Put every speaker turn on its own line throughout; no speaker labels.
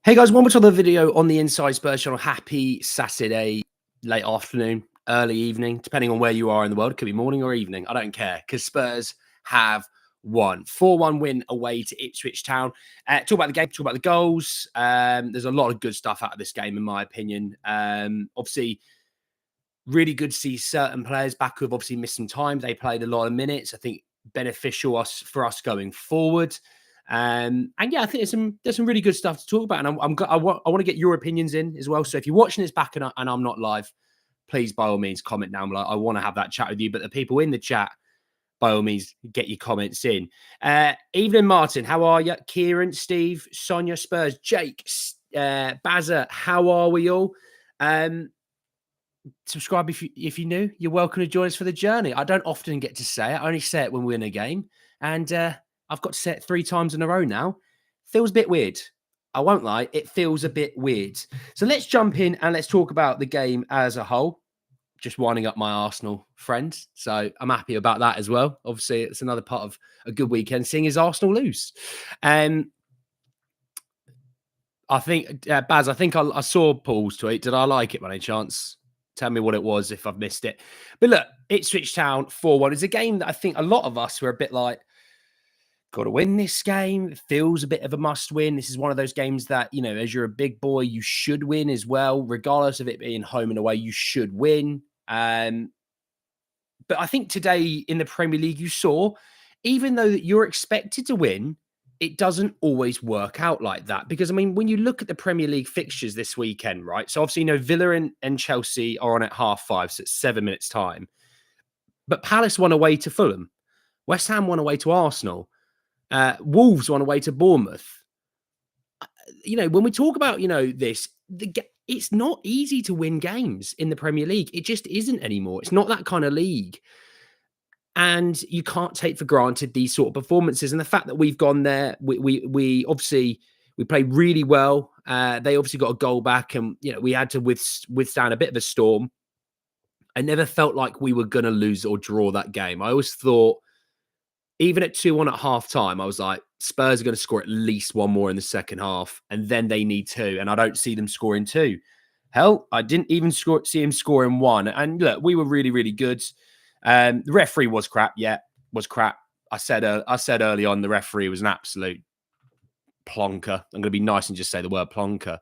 Hey guys, one more other video on the Inside Spurs channel. Happy Saturday, late afternoon, early evening, depending on where you are in the world. It could be morning or evening. I don't care because Spurs have won. 4-1 win away to Ipswich Town. Talk about the game, talk about the goals. There's a lot of good stuff out of this game, in my opinion. Obviously, really good to see certain players back who've obviously missed some time. They played a lot of minutes. I think beneficial for us going forward. And yeah, I think there's some really good stuff to talk about, and I want to get your opinions in as well. So if you're watching this back and I'm not live, please by all means comment down below. I want to have that chat with you. But the people in the chat, by all means, get your comments in. Evening, Martin, how are you? Kieran, Steve, Sonia, Spurs, Jake, Bazza, how are we all? Subscribe if you're new. You're welcome to join us for the journey. I don't often get to say it. I only say it when we win a game, and I've got to say it 3 times in a row now. Feels a bit weird. I won't lie. It feels a bit weird. So let's jump in and let's talk about the game as a whole. Just winding up my Arsenal friends. So I'm happy about that as well. Obviously, it's another part of a good weekend, seeing as Arsenal lose. I think, Baz, I think I saw Paul's tweet. Did I like it by any chance? Tell me what it was if I've missed it. But look, Ipswich Town 4-1 is a game that I think a lot of us were a bit like, got to win this game. It feels a bit of a must win. This is one of those games that, you know, as you're a big boy, you should win as well. Regardless of it being home and away, you should win. But I think today in the Premier League, you saw, even though that you're expected to win, it doesn't always work out like that. Because, I mean, when you look at the Premier League fixtures this weekend, right? So obviously, you know, Villa and Chelsea are on at 5:30, so it's 7 minutes time. But Palace won away to Fulham. West Ham won away to Arsenal. Wolves won away to Bournemouth. You know, when we talk about, you know, this, it's not easy to win games in the Premier League. It just isn't anymore. It's not that kind of league. And you can't take for granted these sort of performances. And the fact that we've gone there, we obviously, we played really well. They obviously got a goal back, and, you know, we had to withstand a bit of a storm. I never felt like we were going to lose or draw that game. I always thought, even at 2-1 at half time, I was like, Spurs are going to score at least one more in the second half, and then they need 2. And I don't see them scoring 2. Hell, I didn't even see him scoring 1. And look, we were really, really good. The referee was crap. Yeah, was crap. I said early on the referee was an absolute plonker. I'm going to be nice and just say the word plonker.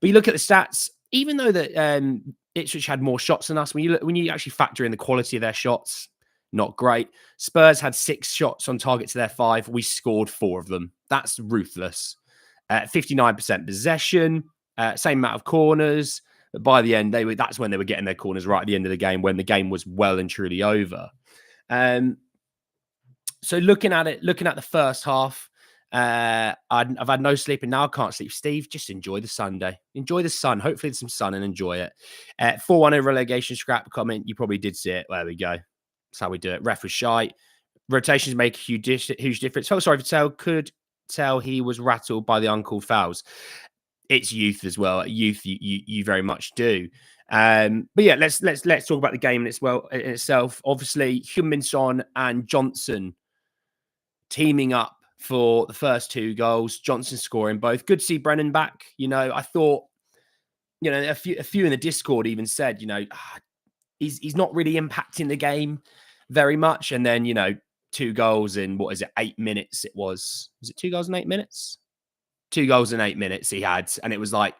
But you look at the stats, even though that Ipswich had more shots than us, when you actually factor in the quality of their shots, not great. Spurs had 6 shots on target to their 5. We scored 4 of them. That's ruthless. 59% possession, same amount of corners. But by the end, that's when they were getting their corners right at the end of the game, when the game was well and truly over. So looking at the first half, I've had no sleep, and now I can't sleep. Steve, just enjoy the Sunday. Enjoy the sun. Hopefully there's some sun and enjoy it. 4-1 over relegation scrap comment. You probably did see it. There we go. That's how we do it. Ref was shite. Rotations make a huge difference. Oh, sorry, Vitel could tell he was rattled by the uncalled fouls. It's youth as well. Youth, you very much do. But yeah, let's talk about the game in itself. Obviously, Heung-Min and Johnson teaming up for the first 2 goals. Johnson scoring both. Good to see Brennan back. You know, I thought, you know, a few in the Discord even said, you know, he's not really impacting the game very much. And then, you know, 2 goals in, 8 minutes? Was it 2 goals in 8 minutes? 2 goals in 8 minutes he had. And it was like,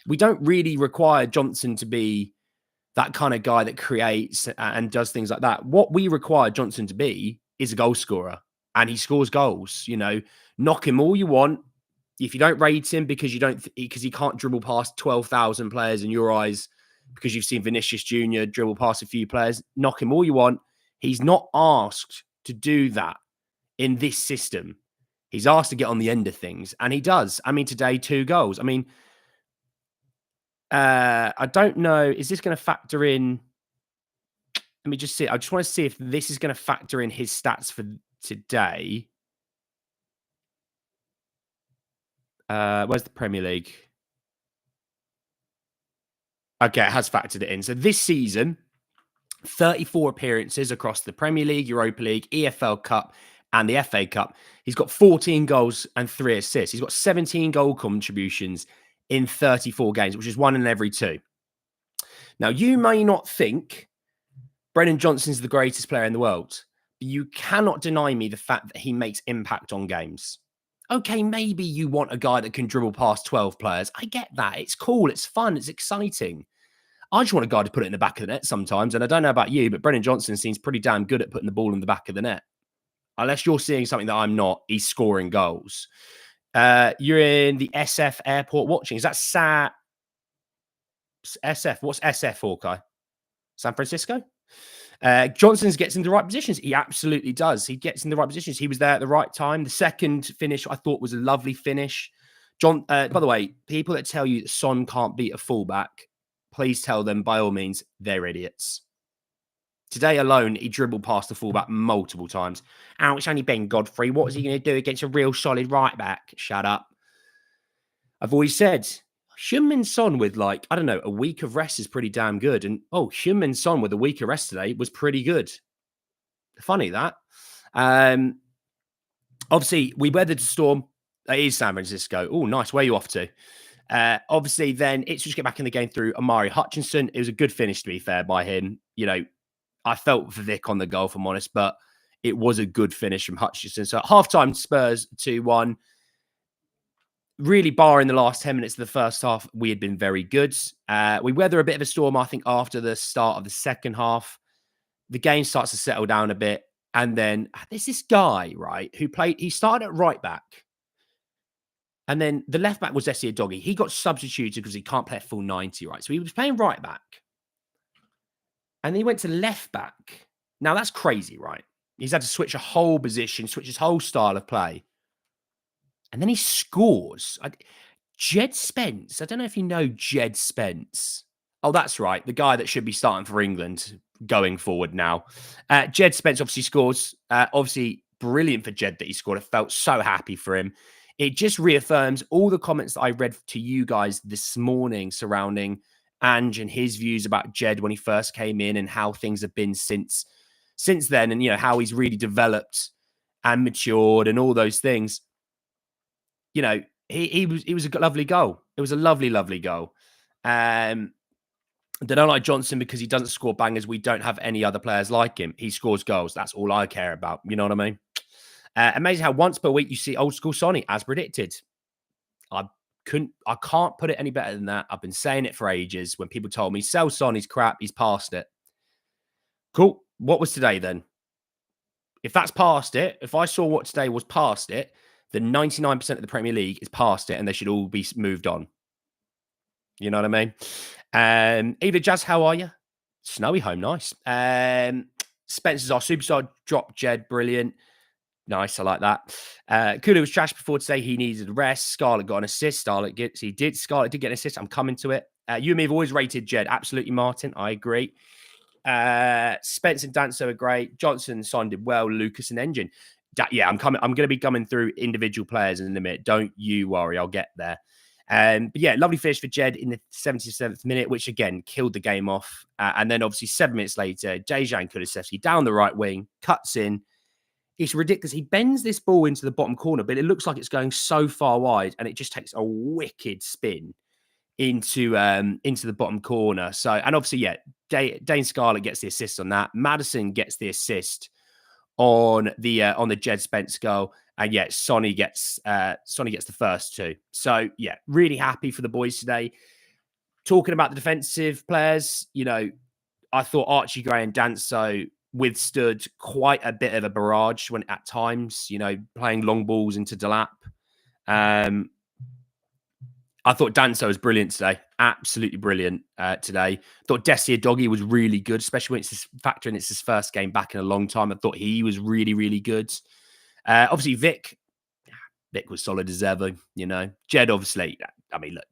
we don't really require Johnson to be that kind of guy that creates and does things like that. What we require Johnson to be is a goal scorer. And he scores goals. You know, knock him all you want. If you don't rate him because he can't dribble past 12,000 players in your eyes, because you've seen Vinicius Jr. dribble past a few players, knock him all you want. He's not asked to do that in this system. He's asked to get on the end of things, and he does. I mean, today, 2 goals. I mean, I don't know. Is this going to factor in? Let me just see. I just want to see if this is going to factor in his stats for today. Where's the Premier League? Okay, it has factored it in. So this season, 34 appearances across the Premier League, Europa League, EFL Cup, and the FA Cup. He's got 14 goals and 3 assists. He's got 17 goal contributions in 34 games, which is 1 in every 2. Now, you may not think Brennan Johnson's the greatest player in the world, but you cannot deny me the fact that he makes impact on games. Okay, maybe you want a guy that can dribble past 12 players. I get that. It's cool. It's fun. It's exciting. I just want a guy to put it in the back of the net sometimes. And I don't know about you, but Brennan Johnson seems pretty damn good at putting the ball in the back of the net. Unless you're seeing something that I'm not, he's scoring goals. You're in the SF airport watching. Is that SF? What's SF for, Kai? San Francisco? Johnson gets in the right positions. He absolutely does. He gets in the right positions. He was there at the right time. The second finish, I thought, was a lovely finish. By the way, people that tell you that Son can't beat a fullback, please tell them, by all means, they're idiots. Today alone, he dribbled past the fullback multiple times. Oh, it's only Ben Godfrey. What is he going to do against a real solid right back? Shut up. I've always said, Heung-Min Son with a week of rest is pretty damn good. And Heung-Min Son with a week of rest today was pretty good. Funny that. Obviously, we weathered the storm. It is San Francisco. Oh, nice. Where are you off to? Obviously, then it's just get back in the game through Amari Hutchinson. It was a good finish, to be fair, by him. I felt for Vic on the goal, if I'm honest, but it was a good finish from Hutchinson. So at halftime, Spurs 2-1. Really, barring the last 10 minutes of the first half, we had been very good. We weather a bit of a storm, I think, after the start of the second half. The game starts to settle down a bit. And then there's this guy, right, he started at right back. And then the left back was Essie Doggy. He got substituted because he can't play a full 90, right? So he was playing right back. And then he went to left back. Now, that's crazy, right? He's had to switch a whole position, switch his whole style of play. And then he scores. Jed Spence. I don't know if you know Jed Spence. Oh, that's right. The guy that should be starting for England going forward now. Jed Spence obviously scores. Obviously, brilliant for Jed that he scored. I felt so happy for him. It just reaffirms all the comments that I read to you guys this morning surrounding Ange and his views about Jed when he first came in and how things have been since then, and how he's really developed and matured and all those things. He was a lovely goal. It was a lovely, lovely goal. They don't like Johnson because he doesn't score bangers. We don't have any other players like him. He scores goals. That's all I care about. You know what I mean? Amazing how once per week you see old school Sonny, as predicted. I can't put it any better than that. I've been saying it for ages. When people told me, sell Son, he's crap, he's past it. Cool. What was today then? If that's past it, if I saw what today was past it, then 99% of the Premier League is past it and they should all be moved on. You know what I mean? Eva Jazz, how are you? Snowy home, nice. Spencer's our superstar, drop Jed, brilliant. Nice, I like that. Kulu was trash before today. He needed a rest. Scarlett got an assist. Scarlett did get an assist. I'm coming to it. You and me have always rated Jed. Absolutely, Martin. I agree. Spence and Dancer are great. Johnson and Son did well. Lucas and Engine. Yeah, I'm going to be coming through individual players in a minute. Don't you worry. I'll get there. But yeah, lovely finish for Jed in the 77th minute, which again killed the game off. And then obviously 7 minutes later, Dejan Kulusevski down the right wing, cuts in. It's ridiculous. He bends this ball into the bottom corner, but it looks like it's going so far wide, and it just takes a wicked spin into the bottom corner. So, and obviously, yeah, Dane Scarlett gets the assist on that. Maddison gets the assist on the Jed Spence goal, and yeah, Sonny gets the first 2. So yeah, really happy for the boys today. Talking about the defensive players, I thought Archie Gray and Danso withstood quite a bit of a barrage when at times, playing long balls into Delap. I thought Danso was brilliant today. Absolutely brilliant today. Thought Dessie Doggy was really good, especially when it's his first game back in a long time. I thought he was really, really good. Obviously, Vic was solid as ever, Jed, obviously, I mean, look,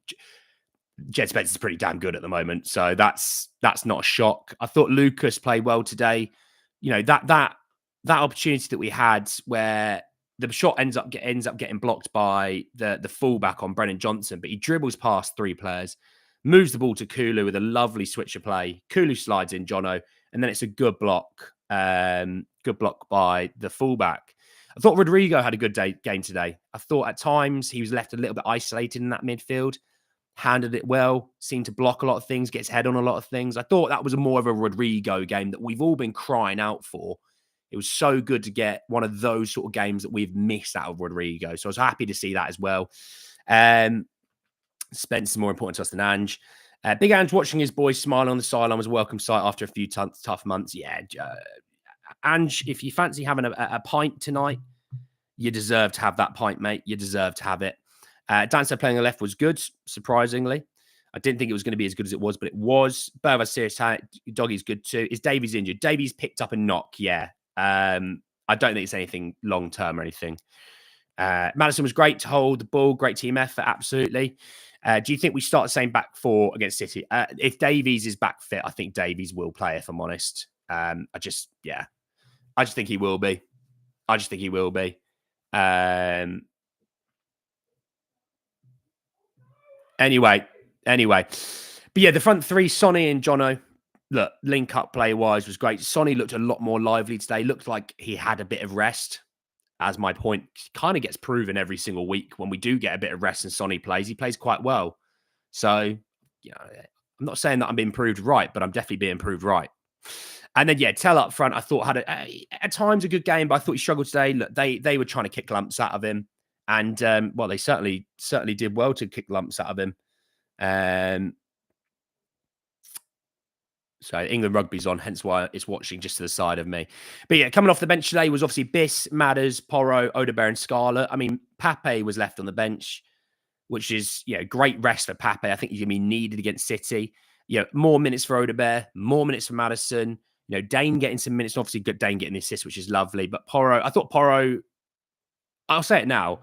Jed Spence is pretty damn good at the moment. So that's not a shock. I thought Lucas played well today. That opportunity that we had where the shot ends up getting blocked by the fullback on Brennan Johnson, but he dribbles past 3 players, moves the ball to Kulu with a lovely switch of play. Kulu slides in Jono, and then it's a good block by the fullback. I thought Rodrigo had a good game today. I thought at times he was left a little bit isolated in that midfield, handled it well, seemed to block a lot of things, gets head on a lot of things. I thought that was more of a Rodrigo game that we've all been crying out for. It was so good to get one of those sort of games that we've missed out of Rodrigo. So I was happy to see that as well. Spence is more important to us than Ange. Big Ange watching his boys smile on the sideline was a welcome sight after a few tough months. Yeah, Ange, if you fancy having a pint tonight, you deserve to have that pint, mate. You deserve to have it. Dancer playing on the left was good, surprisingly. I didn't think it was going to be as good as it was, but it was. Berva serious talent. Doggy's good too. Is Davies injured? Davies picked up a knock, yeah. I don't think it's anything long-term or anything. Maddison was great to hold the ball. Great team effort, absolutely. Do you think we start the same back four against City? If Davies is back fit, I think Davies will play, if I'm honest. I just think he will be. Anyway. But yeah, the front three, Sonny and Jono, look, link up play-wise was great. Sonny looked a lot more lively today. Looked like he had a bit of rest. As my point kind of gets proven every single week when we do get a bit of rest and Sonny plays, he plays quite well. So, you know, I'm not saying that I'm being proved right, but I'm definitely being proved right. And then, yeah, Tell up front, I thought had at times a good game, but I thought he struggled today. Look, they were trying to kick lumps out of him. And, well, they certainly did well to kick lumps out of him. So England rugby's on, hence why it's watching just to the side of me. But yeah, coming off the bench today was obviously Biss, Madders, Porro, Odebear and Scarlett. I mean, Pape was left on the bench, which is, you know, great rest for Pape. I think he's going to be needed against City. You know, more minutes for Odebear, more minutes for Maddison. You know, Dane getting some minutes. Obviously, good Dane getting the assist, which is lovely. But Porro, I thought Porro, I'll say it now,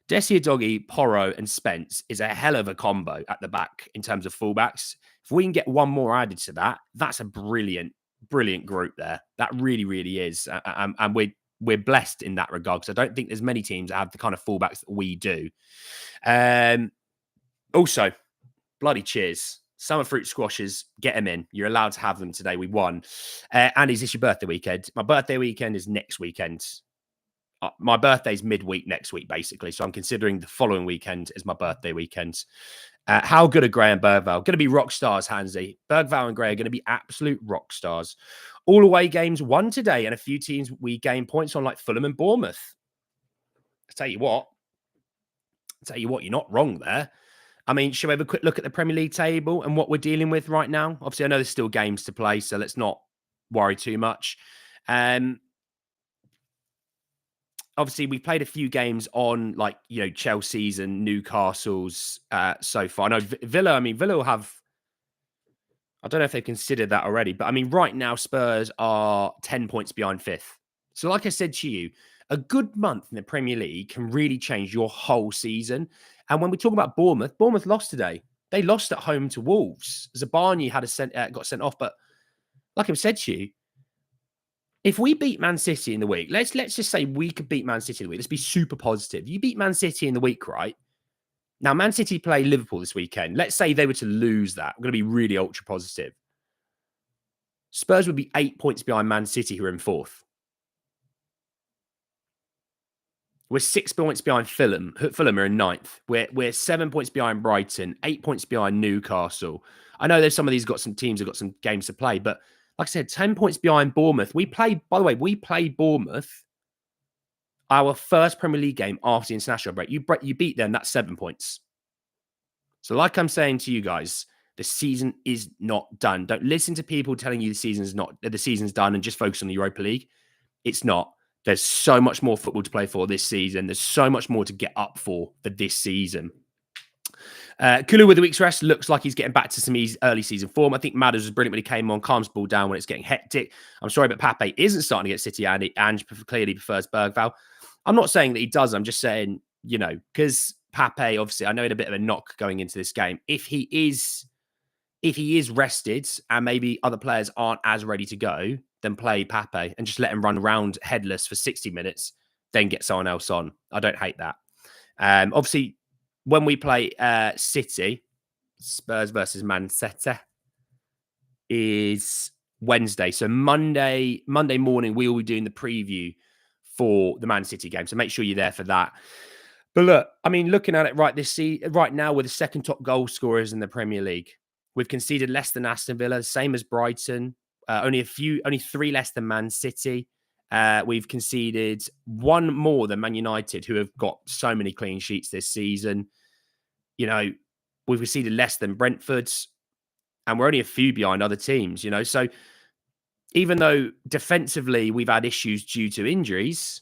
Desi Doggy, Porro, and Spence is a hell of a combo at the back in terms of fullbacks. If we can get one more added to that, that's a brilliant group there. That really, really is. And we're blessed in that regard because I don't think there's many teams that have the kind of fullbacks that we do. Also, bloody cheers. Summer fruit squashes, get them in. You're allowed to have them today. We won. And is this your birthday weekend? My birthday weekend is next weekend. My birthday's midweek next week, basically. So I'm considering the following weekend as my birthday weekend. How good are Gray and Bergvall? Going to be rock stars, Hansi. Bergvall and Gray are going to be absolute rock stars. All away games won today, and a few teams we gained points on, like Fulham and Bournemouth. I tell you what, you're not wrong there. I mean, shall we have a quick look at the Premier League table and what we're dealing with right now? Obviously, I know there's still games to play, so let's not worry too much. Obviously, we've played a few games on, like, you know, Chelsea's and Newcastle's so far. I know Villa will have, I don't know if they've considered that already, but I mean, right now, Spurs are 10 points behind fifth. So like I said to you, a good month in the Premier League can really change your whole season. And when we talk about Bournemouth lost today. They lost at home to Wolves. Zabani got sent off, but like I've said to you, if we beat Man City in the week, let's just say we could beat Man City in the week. Let's be super positive. You beat Man City in the week, right? Now, Man City play Liverpool this weekend. Let's say they were to lose that. I'm going to be really ultra positive. Spurs would be 8 points behind Man City, who are in fourth. We're 6 points behind Fulham. Fulham are in ninth. We're 7 points behind Brighton, 8 points behind Newcastle. I know there's some of these teams have got some games to play, but like I said, 10 points behind Bournemouth. We played Bournemouth, our first Premier League game after the international break. You beat them, that's 7 points. So like I'm saying to you guys, the season is not done. Don't listen to people telling you the season's done and just focus on the Europa League. It's not. There's so much more football to play for this season. There's so much more to get up for this season. Kulu with the week's rest looks like he's getting back to some early season form. I think Madders was brilliant when he came on, calms the ball down when it's getting hectic. I'm sorry, but Pape isn't starting against City, and Ange clearly prefers Bergvall. I'm not saying that he does. I'm just saying, you know, because Pape, obviously, I know he had a bit of a knock going into this game. If he is rested and maybe other players aren't as ready to go, then play Pape and just let him run around headless for 60 minutes, then get someone else on. I don't hate that. Obviously, when we play City, Spurs versus Man City is Wednesday. So Monday morning, we will be doing the preview for the Man City game. So make sure you're there for that. But look, I mean, looking at it right now, we're the second top goal scorers in the Premier League. We've conceded less than Aston Villa, same as Brighton. Only 3 less than Man City. We've conceded 1 more than Man United, who have got so many clean sheets this season. You know, we've conceded less than Brentford's, and we're only a few behind other teams, you know. So even though defensively we've had issues due to injuries,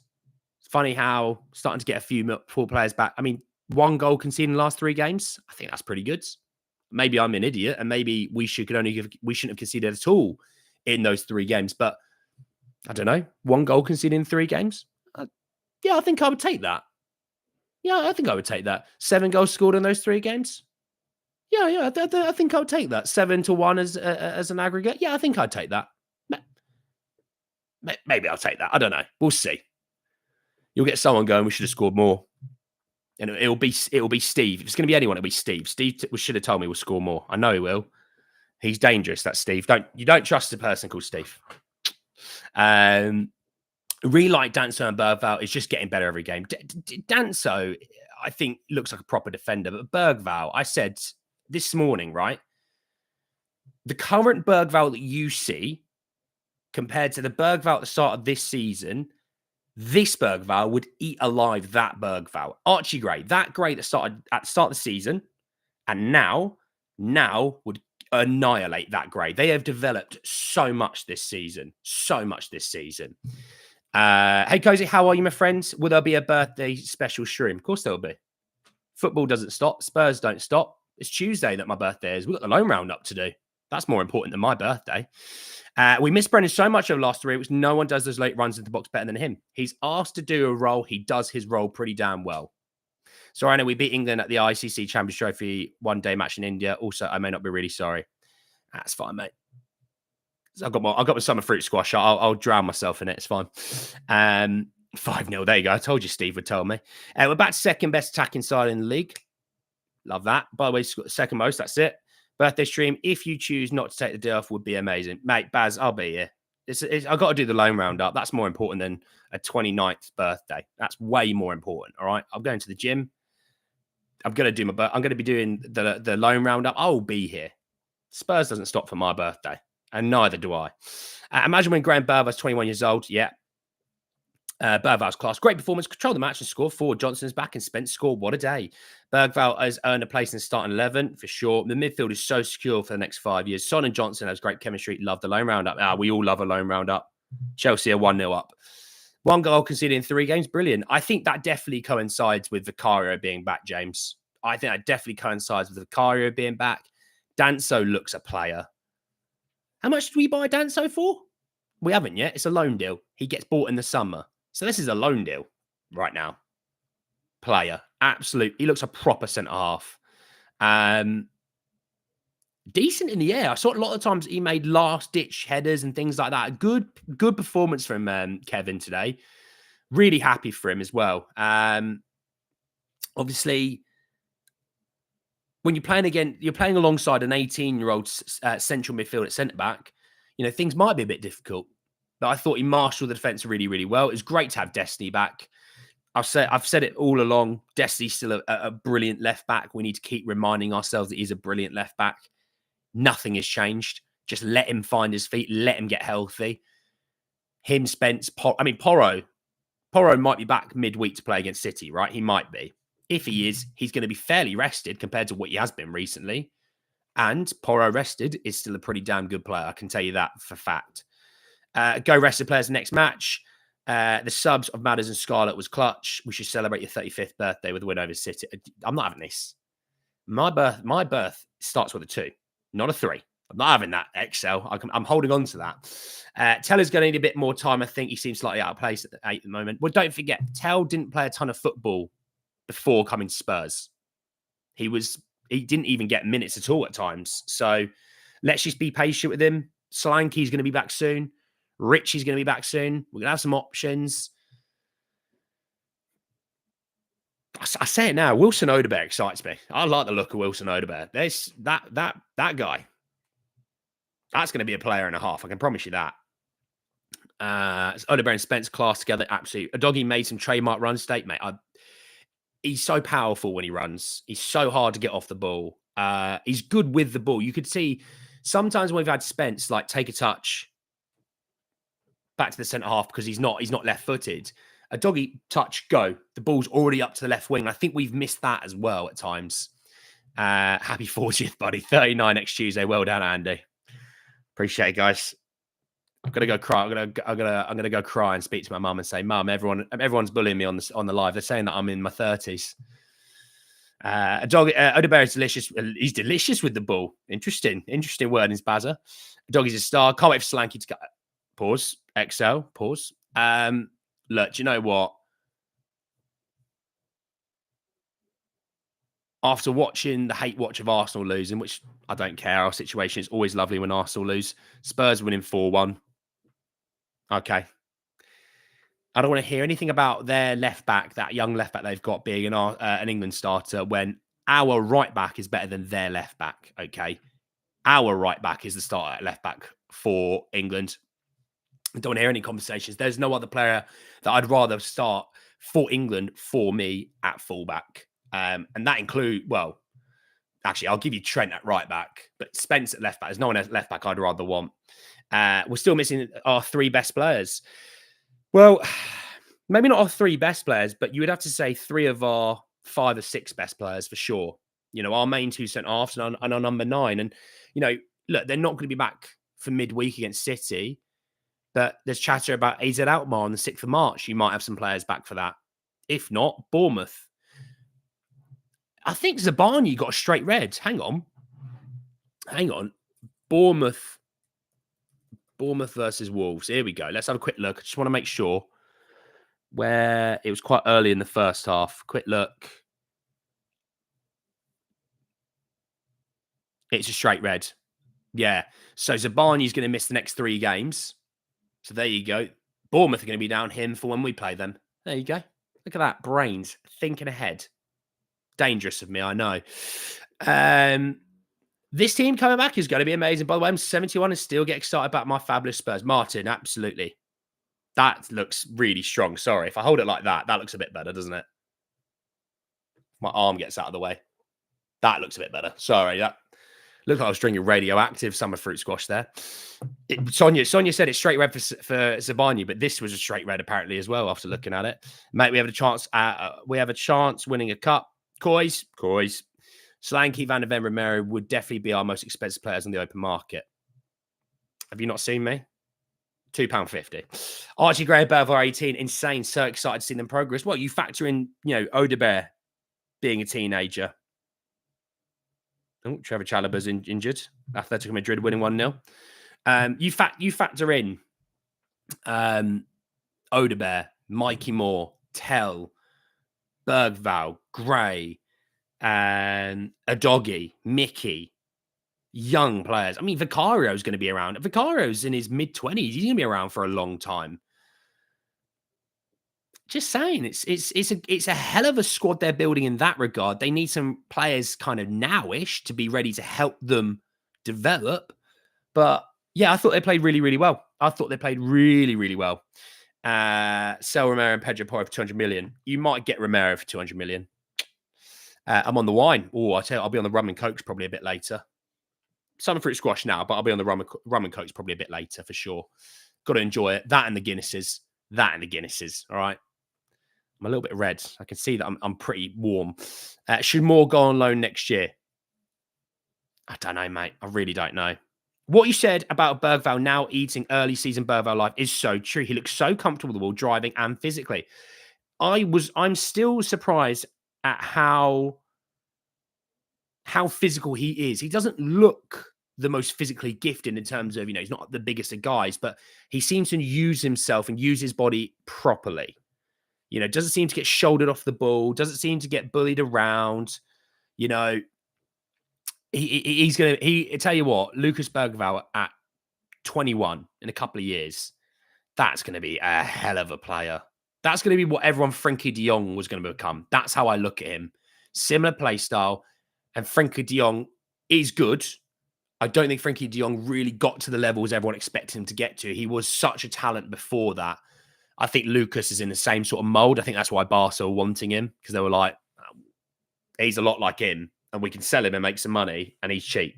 it's funny how starting to get a few full players back. I mean, 1 goal conceded in the last 3 games. I think that's pretty good. Maybe I'm an idiot, and maybe we shouldn't have conceded at all in those 3 games. But I don't know, 1 goal conceded in 3 games. Yeah, I think I would take that. Yeah, I think I would take that. 7 goals scored in those 3 games. Yeah, I think I would take that. 7-1 as an aggregate. Yeah, I think I'd take that. Maybe I'll take that. I don't know. We'll see. You'll get someone going, we should have scored more. And it'll be Steve. If it's going to be anyone, it'll be Steve. Steve should have told me we'll score more. I know he will. He's dangerous, that's Steve. You don't trust a person called Steve. Really like Danso and Bergvall is just getting better every game. Danso, I think, looks like a proper defender. But Bergvall, I said this morning, right? The current Bergvall that you see compared to the Bergvall at the start of this season, this Bergvall would eat alive that Bergvall. Archie Gray, that Gray that started at the start of the season, and now would annihilate that Gray. They have developed so much this season. Hey, Cozy, how are you, my friends? Will there be a birthday special stream? Of course there will be. Football doesn't stop. Spurs don't stop. It's Tuesday that my birthday is. We've got the loan round up to do. That's more important than my birthday. We miss Brendan so much over the last 3 weeks. No one does those late runs into the box better than him. He's asked to do a role. He does his role pretty damn well. So I know we beat England at the ICC Champions Trophy 1-day match in India. Also, I may not be really sorry. That's fine, mate. I've got my summer fruit squash. I'll drown myself in it. It's fine. 5-0. There you go. I told you Steve would tell me. We're back to second best attacking side in the league. Love that. By the way, second most. That's it. Birthday stream. If you choose not to take the day off, would be amazing. Mate, Baz, I'll be here. I've got to do the loan round up. That's more important than a 29th birthday. That's way more important. All right. I'm going to the gym. I'm going to be doing the loan round up. I'll be here. Spurs doesn't stop for my birthday. And neither do I. Imagine when Graham Bergvall's 21 years old. Yeah. Bergvall's class. Great performance. Control the match and score. Forward Johnson's back and Spence scored. What a day. Bergvall has earned a place in the starting 11 for sure. The midfield is so secure for the next 5 years. Son and Johnson has great chemistry. Love the loan roundup. We all love a loan roundup. Chelsea are 1-0 up. 1 goal conceded in 3 games. Brilliant. I think that definitely coincides with Vicario being back, James. I think that definitely coincides with Vicario being back. Danso looks a player. How much did we buy Danso for? We haven't yet. It's a loan deal. He gets bought in the summer. So this is a loan deal right now. Player. Absolute. He looks a proper centre-half. Decent in the air. I saw a lot of times he made last-ditch headers and things like that. Good performance from Kevin today. Really happy for him as well. Obviously, when you're playing alongside an 18-year-old central midfield at centre-back, you know, things might be a bit difficult. But I thought he marshaled the defence really, really well. It was great to have Destiny back. I've said it all along. Destiny's still a brilliant left back. We need to keep reminding ourselves that he's a brilliant left back. Nothing has changed. Just let him find his feet. Let him get healthy. Him, Spence, Porro. Porro might be back midweek to play against City, right? He might be. If he is, he's going to be fairly rested compared to what he has been recently. And Porro rested is still a pretty damn good player. I can tell you that for fact. Go rested players next match. The subs of Madders and Scarlett was clutch. We should celebrate your 35th birthday with a win over City. I'm not having this. My birth starts with a 2, not a 3. I'm not having that, Excel. I'm holding on to that. Teller's going to need a bit more time. I think he seems slightly out of place at the 8 at the moment. Well, don't forget, Tell didn't play a ton of football before coming to Spurs. He didn't even get minutes at all at times. So let's just be patient with him. Solanke's going to be back soon. Richie's going to be back soon. We're going to have some options. I say it now. Wilson Odobert excites me. I like the look of Wilson Odobert. There's that guy. That's going to be a player and a half. I can promise you that. Oliver and Spence class together, absolutely. A doggy made some trademark run state, mate. He's so powerful when he runs. He's so hard to get off the ball. He's good with the ball. You could see sometimes when we've had Spence like take a touch back to the centre half because he's not left-footed. A doggy touch, go. The ball's already up to the left wing. I think we've missed that as well at times. Happy 40th, buddy. 39 next Tuesday. Well done, Andy. Appreciate it, guys. I'm gonna go cry. I'm gonna go cry and speak to my mum and say, "Mum, everyone's bullying me on the live. They're saying that I'm in my 30s." A dog. Odegaard is delicious. He's delicious with the ball. Interesting word in his Bazza. Doggy's a star. Can't wait for Solanke to go. Pause. XL. Pause. Look, do you know what? After watching the hate watch of Arsenal losing, which I don't care, our situation is always lovely when Arsenal lose. Spurs winning 4-1. Okay. I don't want to hear anything about their left back, that young left back they've got being an England starter when our right back is better than their left back. Okay. Our right back is the starter at left back for England. I don't want to hear any conversations. There's no other player that I'd rather start for England for me at fullback. And that include, well, actually, I'll give you Trent at right back, but Spence at left back. There's no one at left back I'd rather want. We're still missing our three best players. Well, maybe not our three best players, but you would have to say three of our 5 or 6 best players for sure. You know, our main 2 centre-halves and our number 9. And, you know, look, they're not going to be back for midweek against City, but there's chatter about AZ Alkmaar on the 6th of March. You might have some players back for that. If not, Bournemouth. I think Zabani got a straight red. Hang on. Bournemouth versus Wolves. Here we go. Let's have a quick look. I just want to make sure where it was quite early in the first half. Quick look. It's a straight red. Yeah. So Zabani's going to miss the next 3 games. So there you go. Bournemouth are going to be down him for when we play them. There you go. Look at that. Brains. Thinking ahead. Dangerous of me, I know. This team coming back is going to be amazing. By the way, I'm 71 and still get excited about my fabulous Spurs. Martin, absolutely. That looks really strong. Sorry, if I hold it like that, that looks a bit better, doesn't it? My arm gets out of the way. That looks a bit better. Sorry, that looked like I was drinking radioactive summer fruit squash there. Sonia said it's straight red for Zabani, but this was a straight red apparently as well after looking at it. Mate, we have a chance winning a cup. Coys. Solanke, Van der Ven, Romero would definitely be our most expensive players on the open market. Have you not seen me? £2.50. Archie Gray, Belvoir 18. Insane. So excited to see them progress. Well, you factor in, Odegaard being a teenager. Oh, Trevor Chalobah's injured. Atletico Madrid winning 1-0. You factor in Odegaard, Mikey Moore, Tell, Bergval, Gray, and Adoggy, Mickey, young players. I mean, Vicario's going to be around. Vicario's in his mid-20s. He's going to be around for a long time. Just saying, it's a hell of a squad they're building in that regard. They need some players kind of nowish to be ready to help them develop. But yeah, I thought they played really, really well. Sell Romero and Pedro Porro for 200 million. You might get Romero for 200 million. I'm on the wine. Oh, I tell you, I'll be on the rum and cokes probably a bit later. Summer fruit squash now, but I'll be on the rum and cokes probably a bit later for sure. Got to enjoy it. That and the Guinnesses. All right. I'm a little bit red. I can see that I'm pretty warm. Should Moore go on loan next year? I don't know, mate. I really don't know. What you said about Bergval now eating early season Bergval life is so true. He looks so comfortable with the ball, driving and physically. I'm still surprised at how physical he is. He doesn't look the most physically gifted in terms of, he's not the biggest of guys, but he seems to use himself and use his body properly. Doesn't seem to get shouldered off the ball, doesn't seem to get bullied around. He's going to, tell you what, Lucas Bergval at 21 in a couple of years, that's going to be a hell of a player. That's going to be what everyone Frenkie de Jong was going to become. That's how I look at him. Similar play style. And Frenkie de Jong is good. I don't think Frankie de Jong really got to the levels everyone expected him to get to. He was such a talent before that. I think Lucas is in the same sort of mold. I think that's why Barca were wanting him, because they were like, he's a lot like him and we can sell him and make some money and he's cheap.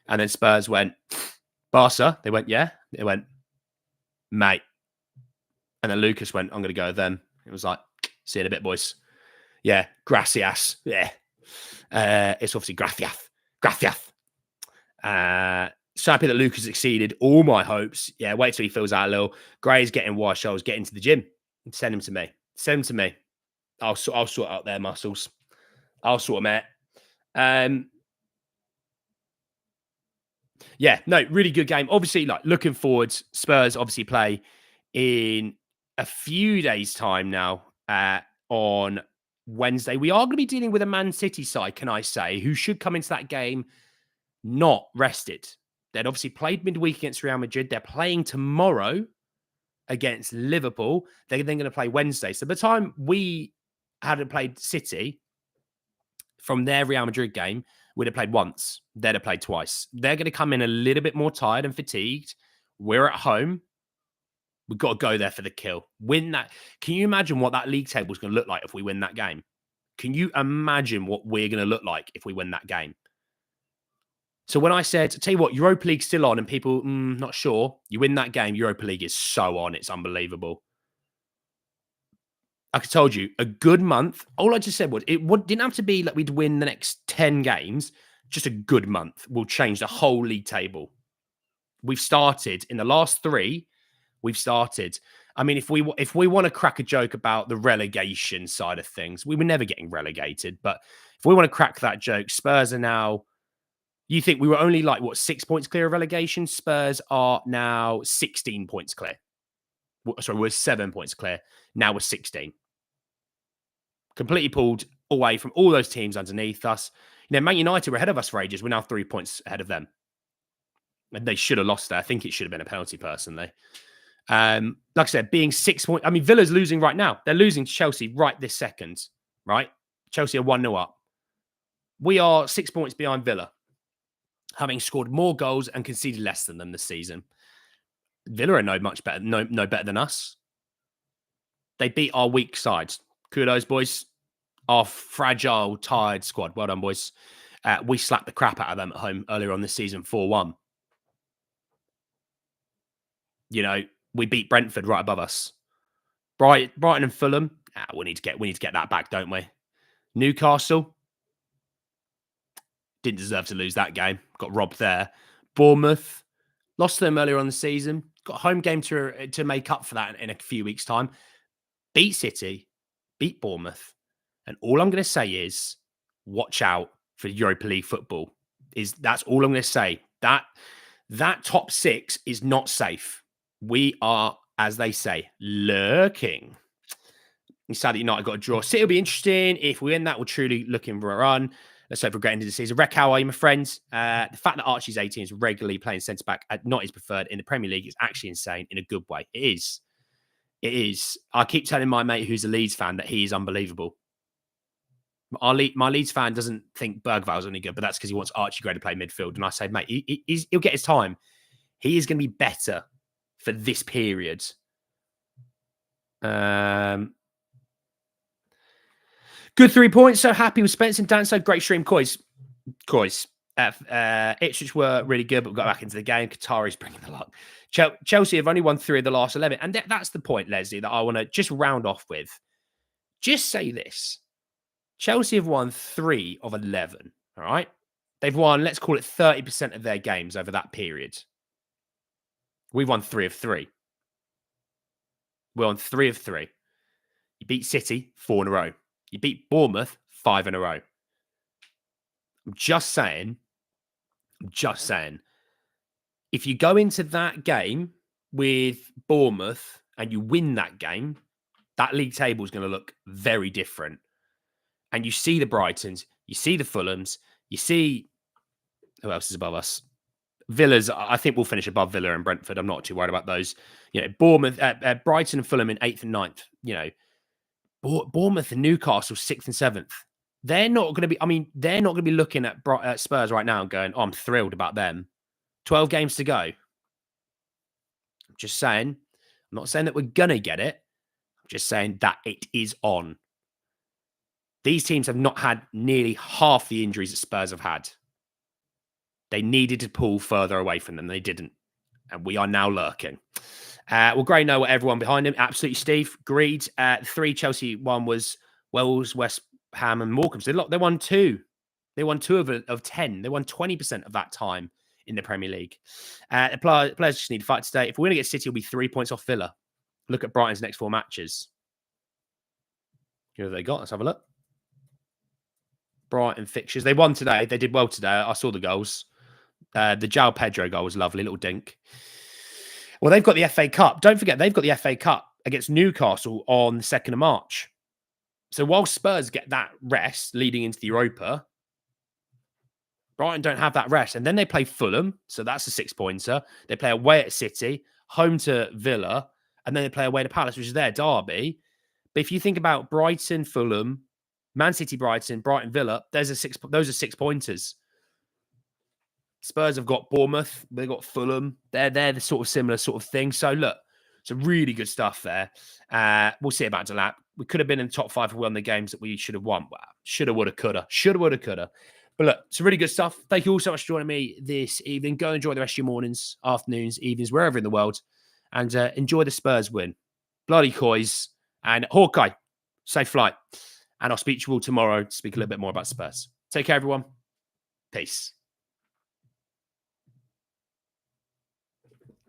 And then Spurs went, Barca? They went, yeah. They went, mate. And then Lucas went, I'm going to go with them. It was like, see you in a bit, boys. Yeah, gracias. Yeah. It's obviously gracias. Gracias. So happy that Lucas exceeded all my hopes. Yeah, wait till he fills out a little. Gray's getting wide shoulders, get into the gym. Send him to me. Send him to me. I'll sort out their muscles. I'll sort them out. Yeah, no, really good game. Obviously, like looking forwards, Spurs obviously play in a few days' time now on Wednesday. We are going to be dealing with a Man City side, can I say, who should come into that game not rested. They'd obviously played midweek against Real Madrid. They're playing tomorrow against Liverpool. They're then going to play Wednesday. So by the time we hadn't played City from their Real Madrid game, we'd have played once. They'd have played twice. They're going to come in a little bit more tired and fatigued. We're at home. We've got to go there for the kill. Win that. Can you imagine what that league table is going to look like if we win that game? Can you imagine what we're going to look like if we win that game? So when I said, tell you what, Europa League's still on and people, not sure, you win that game, Europa League is so on. It's unbelievable. Like I told you, a good month. All I just said was, didn't have to be like we'd win the next 10 games. Just a good month will change the whole league table. We've started in the last 3. We've started. I mean, if we want to crack a joke about the relegation side of things, we were never getting relegated. But if we want to crack that joke, Spurs are now. You think we were only like, 6 points clear of relegation? Spurs are now 16 points clear. Sorry, we're 7 points clear. Now we're 16. Completely pulled away from all those teams underneath us. You know, Man United were ahead of us for ages. We're now 3 points ahead of them. And they should have lost there. I think it should have been a penalty, personally. Like I said, being 6 points. I mean, Villa's losing right now. They're losing to Chelsea right this second, right? Chelsea are 1-0 up. We are 6 points behind Villa, having scored more goals and conceded less than them this season. Villa are no better than us. They beat our weak sides. Kudos, boys. Our fragile, tired squad. Well done, boys. We slapped the crap out of them at home earlier on this season, 4-1. You know, we beat Brentford right above us. Brighton and Fulham. We need to get that back, don't we? Newcastle didn't deserve to lose that game. Got robbed there. Bournemouth lost to them earlier on the season. Got a home game to make up for that in a few weeks' time. Beat City, beat Bournemouth, and all I'm going to say is, watch out for Europa League football. That's all I'm going to say. That top 6 is not safe. We are, as they say, lurking. It's sad that United got a draw. City will be interesting. If we win that, we're truly looking for a run. Let's hope for a great end of the season. Rek, how are you, my friends? The fact that Archie's 18 is regularly playing centre-back, not his preferred in the Premier League, is actually insane in a good way. It is. It is. I keep telling my mate who's a Leeds fan that he is unbelievable. My Leeds fan doesn't think Bergval's any good, but that's because he wants Archie Gray to play midfield. And I say, mate, he'll get his time. He is going to be better for this period. Good 3 points. So happy with Spence and Dan. So great stream. Coys. Ipswich were really good, but got back into the game. Qatari's bringing the luck. Chelsea have only won 3 of the last 11. And that's the point, Leslie, that I want to just round off with. Just say this. Chelsea have won 3 of 11. All right. They've won, let's call it 30% of their games over that period. We've won 3 of 3. We're on 3 of 3. You beat City 4 in a row. You beat Bournemouth 5 in a row. I'm just saying, if you go into that game with Bournemouth and you win that game, that league table is going to look very different. And you see the Brightons, you see the Fulhams, you see who else is above us. Villa's, I think we'll finish above Villa and Brentford. I'm not too worried about those. You know, Bournemouth, Brighton and Fulham in 8th and 9th. You know, Bournemouth and Newcastle 6th and 7th. they're not going to be. I mean, they're not going to be looking at Spurs right now and going, "Oh, I'm thrilled about them." 12 games to go. I'm just saying. I'm not saying that we're gonna get it. I'm just saying that it is on. These teams have not had nearly half the injuries that Spurs have had. They needed to pull further away from them. They didn't. And we are now lurking. Well, Gray know what everyone behind him. Absolutely, Steve. Agreed. 3 Chelsea. One was Wells, West Ham, and Morecambe. So they won 2. They won 2 of 10. They won 20% of that time in the Premier League. The players just need to fight today. If we're going to get City, it'll be 3 points off Villa. Look at Brighton's next 4 matches. Who have they got? Let's have a look. Brighton fixtures. They won today. They did well today. I saw the goals. The João Pedro goal was lovely. Little dink. Well, they've got the FA Cup. Don't forget, they've got the FA Cup against Newcastle on the 2nd of March. So while Spurs get that rest leading into the Europa, Brighton don't have that rest. And then they play Fulham. So that's a 6-pointer. They play away at City, home to Villa, and then they play away to Palace, which is their derby. But if you think about Brighton, Fulham, Man City, Brighton, Villa, those are 6-pointers. Spurs have got Bournemouth. They've got Fulham. They're the sort of similar sort of thing. So look, some really good stuff there. We'll see about Delap. We could have been in the top 5 if we won the games that we should have won. Well, shoulda, woulda, coulda. Shoulda, woulda, coulda. But look, some really good stuff. Thank you all so much for joining me this evening. Go enjoy the rest of your mornings, afternoons, evenings, wherever in the world. And enjoy the Spurs win. Bloody coys. And Hawkeye, safe flight. And I'll speak to you all tomorrow to speak a little bit more about Spurs. Take care, everyone. Peace.